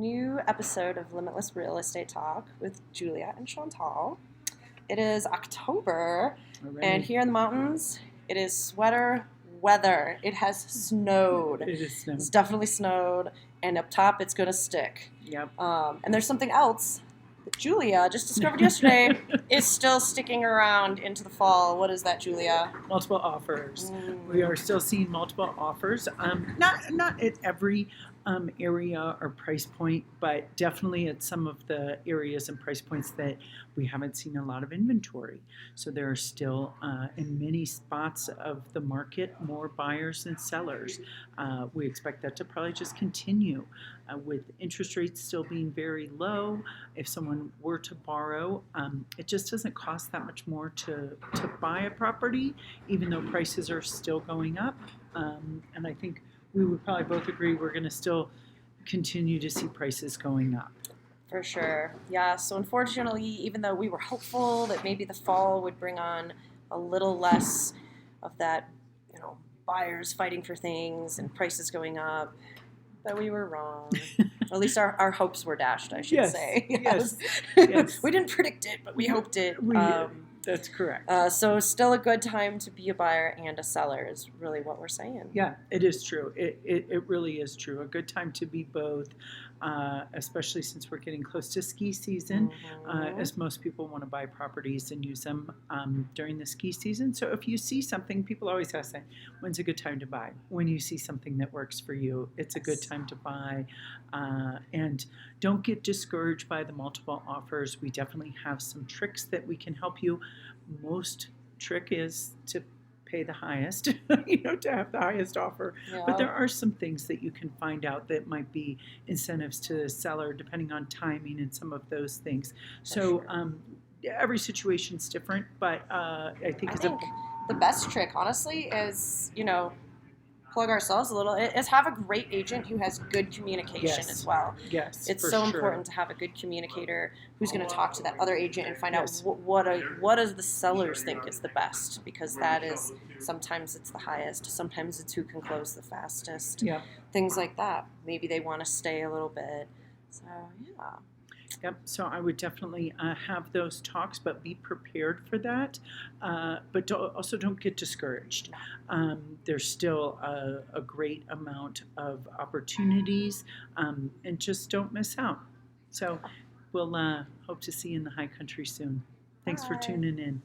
new episode of Limitless Real Estate Talk with Julia and Chantal. It is October, and here in the mountains, it is sweater weather. It has snowed. It is snowed. It's definitely snowed, and up top, it's going to stick. Yep. And there's something else that Julia just discovered yesterday is still sticking around into the fall. What is that, Julia? Multiple offers. We are still seeing multiple offers. Not at every area or price point, but definitely at some of the areas and price points that we haven't seen a lot of inventory. So there are still, in many spots of the market, more buyers than sellers. We expect that to probably just continue. With interest rates still being very low, if someone were to borrow, it just doesn't cost that much more to buy a property, even though prices are still going up. And I think we would probably both agree we're going to still continue to see prices going up. For sure. Yeah, so unfortunately, even though we were hopeful that maybe the fall would bring on a little less of that, buyers fighting for things and prices going up, but we were wrong. At least our hopes were dashed, I should say. Yes. We didn't predict it, but we hoped it. That's correct. So still a good time to be a buyer and a seller is really what we're saying. Yeah, it is true. It really is true. A good time to be both, especially since we're getting close to ski season, as most people want to buy properties and use them during the ski season. So if you see something, people always ask that, when's a good time to buy? When you see something that works for you, it's a good time to buy. And don't get discouraged by the multiple offers. We definitely have some tricks that we can help you. Most trick is to pay the highest, to have the highest offer. Yeah. But there are some things that you can find out that might be incentives to the seller, depending on timing and some of those things. So every situation's different, but I think the best trick, honestly, is, plug ourselves a little, is have a great agent who has good communication as well. Yes, it's so important to have a good communicator who's going to talk to that other agent and find out what does the sellers think is the best, because that is, sometimes it's the highest, sometimes it's who can close the fastest, things like that. Maybe they want to stay a little bit. So Yep. So I would definitely have those talks, but be prepared for that. But also don't get discouraged. There's still a great amount of opportunities, and just don't miss out. So we'll hope to see you in the high country soon. Thanks for tuning in.